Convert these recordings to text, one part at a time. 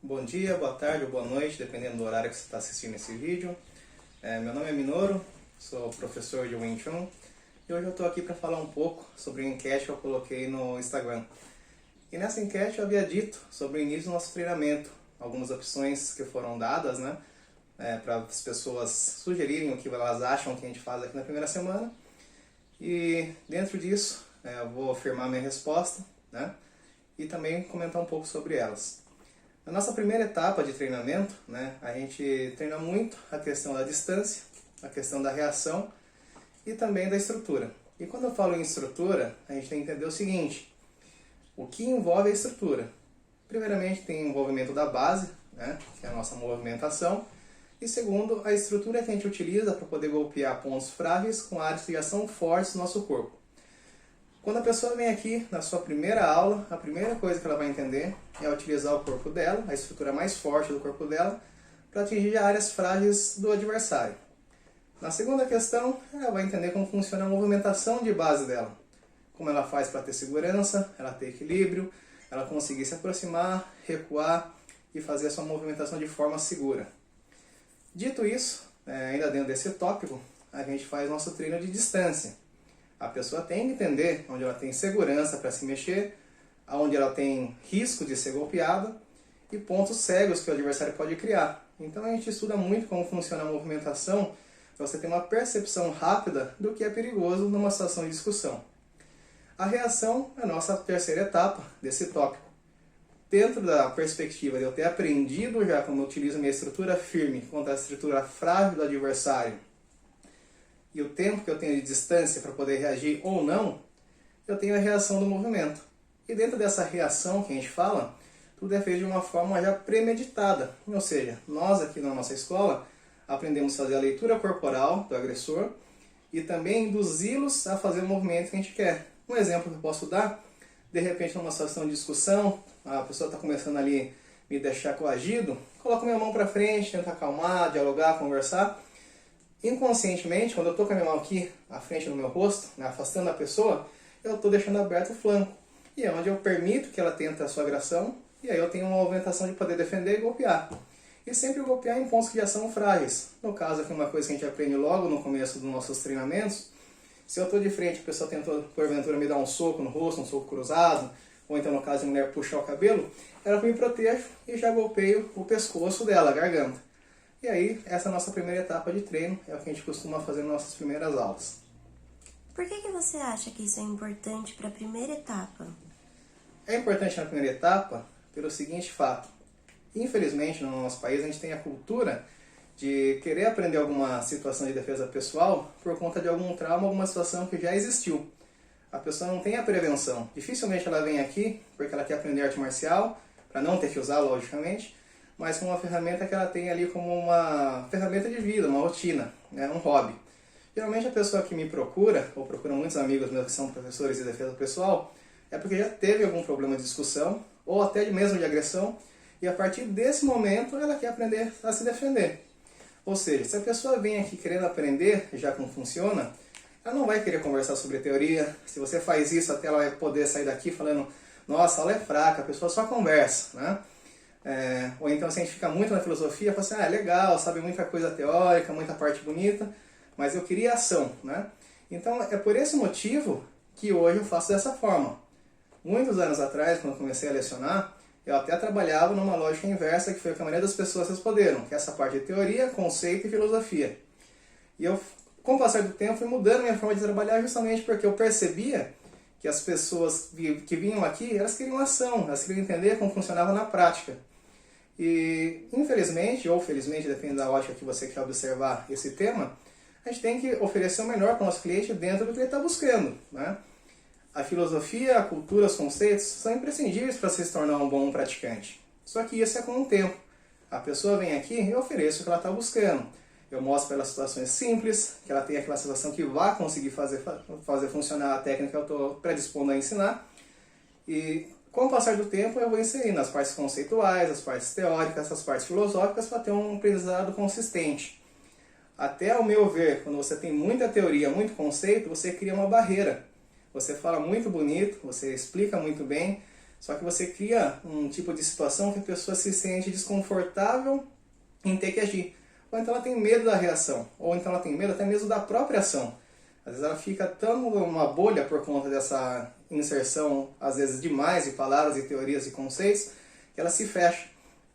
Bom dia, boa tarde ou boa noite, dependendo do horário que você está assistindo esse vídeo. Meu nome é Minoru, sou professor de Wing Chun e hoje eu estou aqui para falar um pouco sobre a enquete que eu coloquei no Instagram. E nessa enquete eu havia dito sobre o início do nosso treinamento, algumas opções que foram dadas, para as pessoas sugerirem o que elas acham que a gente faz aqui na primeira semana. E dentro disso eu vou afirmar minha resposta, e também comentar um pouco sobre elas. Na nossa primeira etapa de treinamento, a gente treina muito a questão da distância, a questão da reação e também da estrutura. E quando eu falo em estrutura, a gente tem que entender o seguinte: o que envolve a estrutura? Primeiramente tem o envolvimento da base, que é a nossa movimentação, e segundo, a estrutura que a gente utiliza para poder golpear pontos frágeis com áreas de ação fortes do nosso corpo. Quando a pessoa vem aqui na sua primeira aula, a primeira coisa que ela vai entender é utilizar o corpo dela, a estrutura mais forte do corpo dela, para atingir áreas frágeis do adversário. Na segunda questão, ela vai entender como funciona a movimentação de base dela. Como ela faz para ter segurança, ela ter equilíbrio, ela conseguir se aproximar, recuar e fazer a sua movimentação de forma segura. Dito isso, ainda dentro desse tópico, a gente faz nosso treino de distância. A pessoa tem que entender onde ela tem segurança para se mexer, onde ela tem risco de ser golpeada e pontos cegos que o adversário pode criar. Então a gente estuda muito como funciona a movimentação para você ter uma percepção rápida do que é perigoso numa situação de discussão. A reação é a nossa terceira etapa desse tópico. Dentro da perspectiva de eu ter aprendido já como eu utilizo minha estrutura firme contra a estrutura frágil do adversário, e o tempo que eu tenho de distância para poder reagir ou não, eu tenho a reação do movimento. E dentro dessa reação que a gente fala, tudo é feito de uma forma já premeditada. Ou seja, nós aqui na nossa escola aprendemos a fazer a leitura corporal do agressor e também induzi-los a fazer o movimento que a gente quer. Um exemplo que eu posso dar, de repente numa situação de discussão, a pessoa está começando ali a me deixar coagido, coloco minha mão para frente, tento acalmar, dialogar, conversar. Inconscientemente, quando eu estou com a minha mão aqui à frente do meu rosto, afastando a pessoa, eu estou deixando aberto o flanco. E é onde eu permito que ela tente a sua agressão, e aí eu tenho uma movimentação de poder defender e golpear. E sempre golpear em pontos de ação frágeis. No caso aqui, uma coisa que a gente aprende logo no começo dos nossos treinamentos, se eu estou de frente, a pessoa tentou, porventura, me dar um soco no rosto, um soco cruzado, ou então no caso de mulher puxar o cabelo, ela me protejo e já golpeio o pescoço dela, a garganta. E aí, essa é a nossa primeira etapa de treino, é o que a gente costuma fazer nas nossas primeiras aulas. Por que você acha que isso é importante para a primeira etapa? É importante na primeira etapa pelo seguinte fato. Infelizmente, no nosso país, a gente tem a cultura de querer aprender alguma situação de defesa pessoal por conta de algum trauma, alguma situação que já existiu. A pessoa não tem a prevenção. Dificilmente ela vem aqui porque ela quer aprender arte marcial, para não ter que usar, logicamente, mas com uma ferramenta que ela tem ali como uma ferramenta de vida, uma rotina, um hobby. Geralmente a pessoa que me procura, ou procura muitos amigos meus que são professores de defesa pessoal, é porque já teve algum problema de discussão, ou até mesmo de agressão, e a partir desse momento ela quer aprender a se defender. Ou seja, se a pessoa vem aqui querendo aprender já como funciona, ela não vai querer conversar sobre teoria. Se você faz isso, até ela vai poder sair daqui falando: nossa, a aula é fraca, a pessoa só conversa, ou então, se a gente fica muito na filosofia, fala assim: é legal, sabe muita coisa teórica, muita parte bonita, mas eu queria ação, Então, é por esse motivo que hoje eu faço dessa forma. Muitos anos atrás, quando eu comecei a lecionar, eu até trabalhava numa lógica inversa, que foi o que a maioria das pessoas responderam, que é essa parte de teoria, conceito e filosofia. E eu, com o passar do tempo, fui mudando minha forma de trabalhar justamente porque eu percebia que as pessoas que vinham aqui, elas queriam ação, elas queriam entender como funcionava na prática. E, infelizmente, ou felizmente, depende da ótica que você quer observar esse tema, a gente tem que oferecer o melhor para o nosso cliente dentro do que ele está buscando. A filosofia, a cultura, os conceitos são imprescindíveis para se tornar um bom praticante. Só que isso é com o tempo. A pessoa vem aqui e eu ofereço o que ela está buscando. Eu mostro para ela situações simples, que ela tem aquela situação que vai conseguir fazer funcionar a técnica que eu estou predispondo a ensinar. E com o passar do tempo eu vou inserindo as partes conceituais, as partes teóricas, as partes filosóficas para ter um aprendizado consistente. Até ao meu ver, quando você tem muita teoria, muito conceito, você cria uma barreira. Você fala muito bonito, você explica muito bem, Só que você cria um tipo de situação que a pessoa se sente desconfortável em ter que agir. Ou então ela tem medo da reação, ou então ela tem medo até mesmo da própria ação. Às vezes ela fica tão numa bolha por conta dessa inserção, às vezes demais, de palavras e teorias e conceitos, que ela se fecha.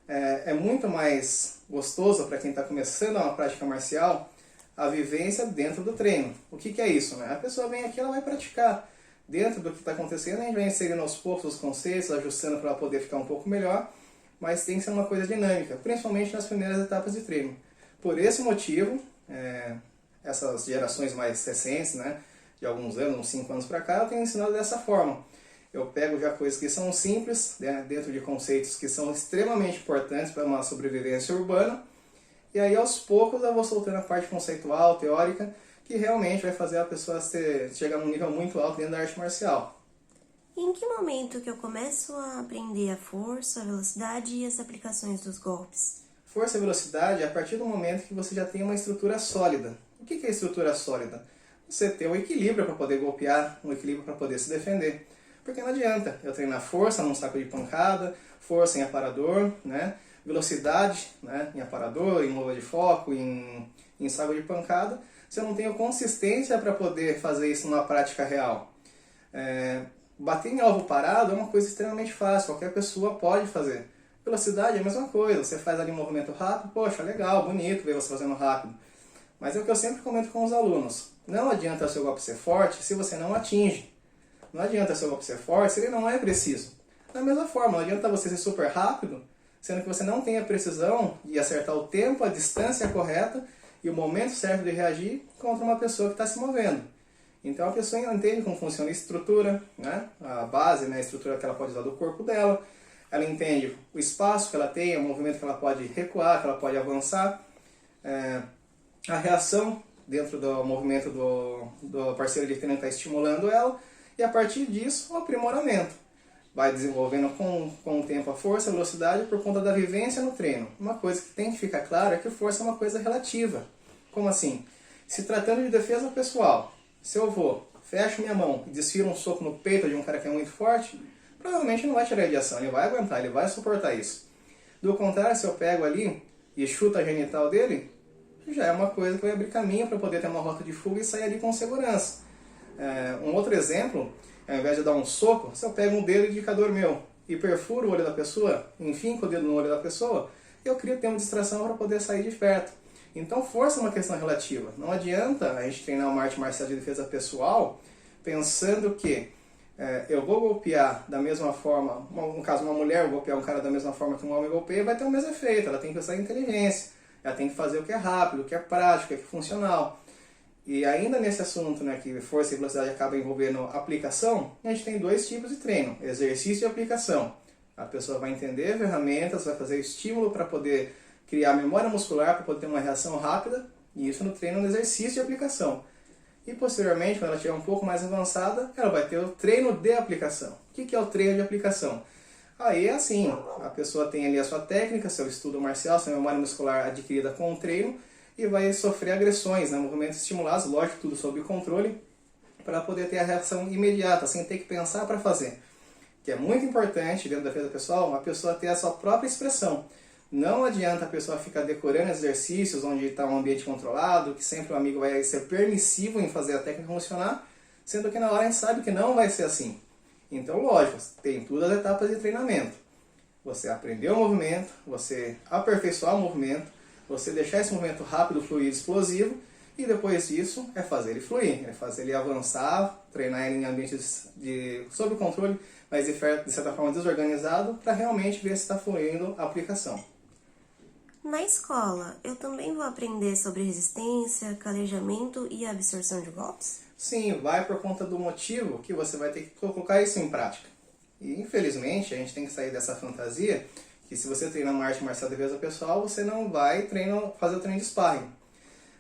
É muito mais gostoso para quem está começando uma prática marcial a vivência dentro do treino. O que é isso? Né? A pessoa vem aqui, ela vai praticar. Dentro do que está acontecendo, a gente vai inserindo aos poucos os conceitos, ajustando para ela poder ficar um pouco melhor, mas tem que ser uma coisa dinâmica, principalmente nas primeiras etapas de treino. Por esse motivo, essas gerações mais recentes, né, de alguns anos, uns 5 anos para cá, eu tenho ensinado dessa forma. Eu pego já coisas que são simples, né, dentro de conceitos que são extremamente importantes para uma sobrevivência urbana, e aí aos poucos eu vou soltando a parte conceitual, teórica, que realmente vai fazer a pessoa chegar num nível muito alto dentro da arte marcial. E em que momento que eu começo a aprender a força, a velocidade e as aplicações dos golpes? Força e velocidade é a partir do momento que você já tem uma estrutura sólida. O que é estrutura sólida? Você ter um equilíbrio para poder golpear, um equilíbrio para poder se defender. Porque não adianta eu treinar força num saco de pancada, força em aparador, né? Velocidade, né? Em aparador, em luva de foco, em saco de pancada, se eu não tenho consistência para poder fazer isso numa prática real. Bater em alvo parado é uma coisa extremamente fácil, qualquer pessoa pode fazer. Velocidade é a mesma coisa, você faz ali um movimento rápido, poxa, legal, bonito ver você fazendo rápido. Mas é o que eu sempre comento com os alunos, não adianta o seu golpe ser forte se você não atinge. Não adianta o seu golpe ser forte se ele não é preciso. Da mesma forma, não adianta você ser super rápido, sendo que você não tem a precisão de acertar o tempo, a distância correta e o momento certo de reagir contra uma pessoa que está se movendo. Então a pessoa entende como funciona a estrutura, né? A base, né? A estrutura que ela pode usar do corpo dela. Ela entende o espaço que ela tem, o movimento que ela pode recuar, que ela pode avançar. A reação dentro do movimento do parceiro de treino que está estimulando ela. E a partir disso, o aprimoramento. Vai desenvolvendo com o tempo a força, a velocidade por conta da vivência no treino. Uma coisa que tem que ficar clara é que força é uma coisa relativa. Como assim? Se tratando de defesa pessoal, se eu fecho minha mão e desfiro um soco no peito de um cara que é muito forte, provavelmente não vai tirar de ação, ele vai aguentar, ele vai suportar isso. Do contrário, se eu pego ali e chuto a genital dele, já é uma coisa que vai abrir caminho para poder ter uma rota de fuga e sair ali com segurança. Um outro exemplo, ao invés de dar um soco, se eu pego um dedo indicador meu e perfuro o olho da pessoa, enfinco o dedo no olho da pessoa, eu crio tempo de distração para poder sair de perto. Então força é uma questão relativa. Não adianta a gente treinar uma arte marcial de defesa pessoal pensando que eu vou golpear da mesma forma, no caso uma mulher golpear um cara da mesma forma que um homem golpeia, vai ter o mesmo efeito. Ela tem que usar inteligência, ela tem que fazer o que é rápido, o que é prático, o que é funcional. E ainda nesse assunto, né, que força e velocidade acaba envolvendo aplicação, a gente tem 2 tipos de treino, exercício e aplicação. A pessoa vai entender ferramentas, vai fazer estímulo para poder criar memória muscular, para poder ter uma reação rápida, e isso no treino, no exercício e aplicação. E posteriormente, quando ela estiver um pouco mais avançada, ela vai ter o treino de aplicação. O que é o treino de aplicação? Aí é assim, a pessoa tem ali a sua técnica, seu estudo marcial, sua memória muscular adquirida com o treino, e vai sofrer agressões, né, movimentos estimulados, lógico, tudo sob controle, para poder ter a reação imediata, sem ter que pensar para fazer. Que é muito importante, dentro da defesa pessoal, a pessoa ter a sua própria expressão. Não adianta a pessoa ficar decorando exercícios onde está um ambiente controlado, que sempre o amigo vai ser permissivo em fazer a técnica funcionar, sendo que na hora a gente sabe que não vai ser assim. Então, lógico, tem todas as etapas de treinamento. Você aprender o movimento, você aperfeiçoar o movimento, você deixar esse movimento rápido, fluido, explosivo, e depois disso é fazer ele fluir, é fazer ele avançar, treinar ele em ambientes sob controle, mas de certa forma desorganizado, para realmente ver se está fluindo a aplicação. Na escola, eu também vou aprender sobre resistência, calejamento e absorção de golpes? Sim, vai por conta do motivo que você vai ter que colocar isso em prática. E infelizmente a gente tem que sair dessa fantasia que se você treinar uma arte marcial de defesa pessoal, você não vai fazer o treino de sparring.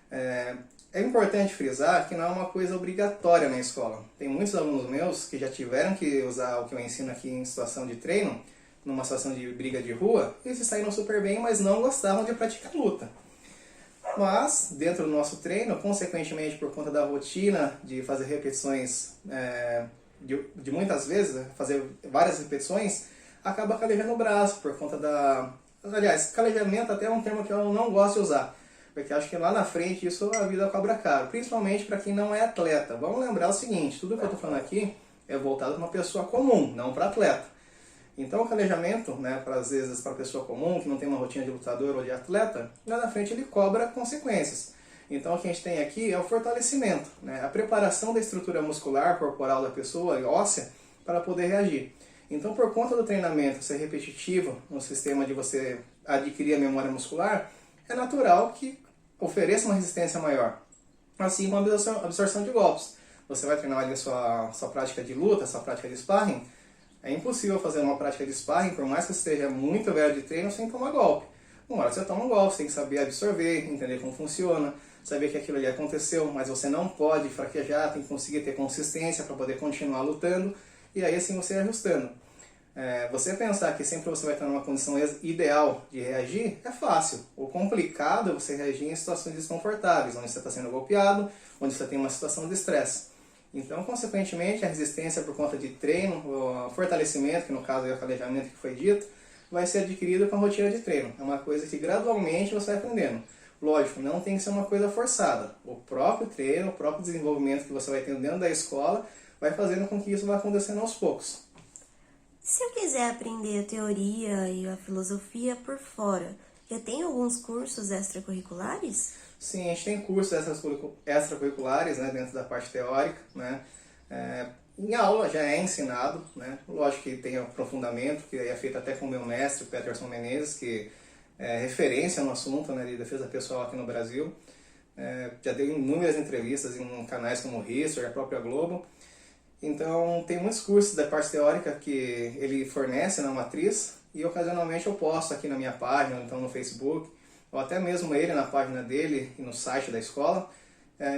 É importante frisar que não é uma coisa obrigatória na escola. Tem muitos alunos meus que já tiveram que usar o que eu ensino aqui em situação de treino, numa situação de briga de rua, e eles saíram super bem, mas não gostavam de praticar luta. Mas, dentro do nosso treino, consequentemente por conta da rotina de fazer repetições de muitas vezes, né, fazer várias repetições, acaba calejando o braço por conta da... Aliás, calejamento até é um termo que eu não gosto de usar, porque acho que lá na frente isso a vida cobra caro, principalmente para quem não é atleta. Vamos lembrar o seguinte, tudo que eu estou falando aqui é voltado para uma pessoa comum, não para atleta. Então o calejamento, né, às vezes para a pessoa comum, que não tem uma rotina de lutador ou de atleta, lá na frente ele cobra consequências. Então o que a gente tem aqui é o fortalecimento, né, a preparação da estrutura muscular corporal da pessoa e óssea para poder reagir. Então por conta do treinamento ser repetitivo no sistema de você adquirir a memória muscular, é natural que ofereça uma resistência maior. Assim como a absorção de golpes. Você vai treinar ali a sua prática de luta, sua prática de sparring. É impossível fazer uma prática de sparring, por mais que você esteja muito velho de treino, sem tomar golpe. Uma hora você toma um golpe, você tem que saber absorver, entender como funciona, saber que aquilo ali aconteceu, mas você não pode fraquejar, tem que conseguir ter consistência para poder continuar lutando, e aí assim você ajustando. Você pensar que sempre você vai estar numa condição ideal de reagir é fácil. O complicado é você reagir em situações desconfortáveis, onde você está sendo golpeado, onde você tem uma situação de estresse. Então, consequentemente, a resistência por conta de treino, o fortalecimento, que no caso é o calejamento que foi dito, vai ser adquirido com a rotina de treino. É uma coisa que gradualmente você vai aprendendo. Lógico, não tem que ser uma coisa forçada. O próprio treino, o próprio desenvolvimento que você vai tendo dentro da escola, vai fazendo com que isso vá acontecendo aos poucos. Se eu quiser aprender a teoria e a filosofia por fora, eu tenho alguns cursos extracurriculares? Sim, a gente tem cursos extracurriculares, né, dentro da parte teórica, né? Em aula já é ensinado, né? Lógico que tem aprofundamento, que é feito até com o meu mestre, o Peterson Menezes, que é referência no assunto, né, de defesa pessoal aqui no Brasil. Já deu inúmeras entrevistas em canais como o History, a própria Globo. Então, tem muitos cursos da parte teórica que ele fornece na matriz e ocasionalmente eu posto aqui na minha página, então no Facebook, ou até mesmo ele na página dele e no site da escola,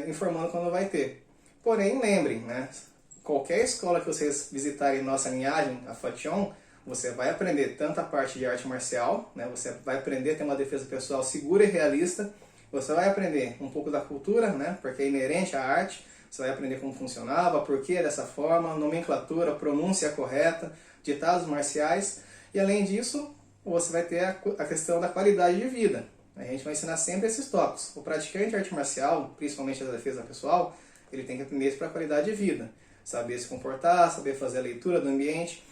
informando quando vai ter. Porém, lembrem, né, qualquer escola que vocês visitarem nossa linhagem, a Fation, você vai aprender tanto a parte de arte marcial, né, você vai aprender a ter uma defesa pessoal segura e realista, você vai aprender um pouco da cultura, né, porque é inerente à arte. Você vai aprender como funcionava, por que dessa forma, nomenclatura, pronúncia correta, ditados marciais. E além disso, você vai ter a questão da qualidade de vida. A gente vai ensinar sempre esses tópicos. O praticante de arte marcial, principalmente da defesa pessoal, ele tem que aprender isso para a qualidade de vida. Saber se comportar, saber fazer a leitura do ambiente,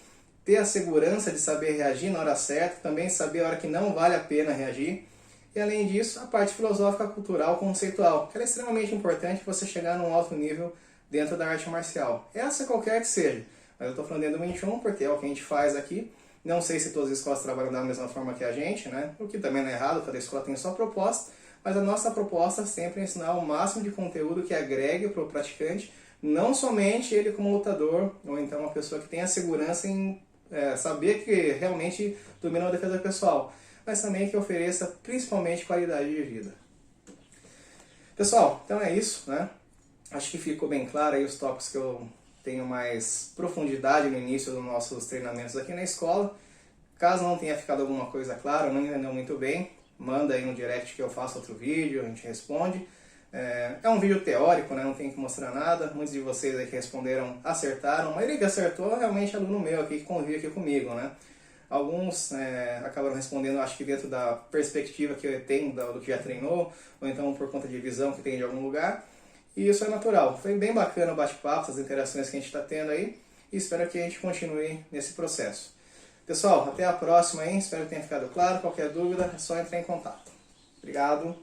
ter a segurança de saber reagir na hora certa, também saber a hora que não vale a pena reagir. E além disso, a parte filosófica, cultural, conceitual, que é extremamente importante para você chegar num alto nível dentro da arte marcial. Essa qualquer que seja. Mas eu estou falando dentro do Wing Chun porque é o que a gente faz aqui. Não sei se todas as escolas trabalham da mesma forma que a gente, né? O que também não é errado, cada escola tem a sua proposta. Mas a nossa proposta sempre é ensinar o máximo de conteúdo que agregue para o praticante, não somente ele como lutador, ou então uma pessoa que tenha segurança em saber que realmente domina a defesa pessoal, mas também que ofereça principalmente qualidade de vida. Pessoal, então é isso, né? Acho que ficou bem claro aí os tópicos que eu tenho mais profundidade no início dos nossos treinamentos aqui na escola. Caso não tenha ficado alguma coisa clara, não entendeu muito bem, manda aí no direct que eu faço outro vídeo, a gente responde. É um vídeo teórico, né? Não tem que mostrar nada. Muitos de vocês aí que responderam acertaram. A maioria que acertou realmente é aluno meu aqui que convive aqui comigo, né? Alguns acabaram respondendo, acho que dentro da perspectiva que eu tenho do que já treinou, ou então por conta de visão que tem de algum lugar. E isso é natural. Foi bem bacana o bate-papo, as interações que a gente está tendo aí, e espero que a gente continue nesse processo. Pessoal, até a próxima, hein? Espero que tenha ficado claro. Qualquer dúvida é só entrar em contato. Obrigado.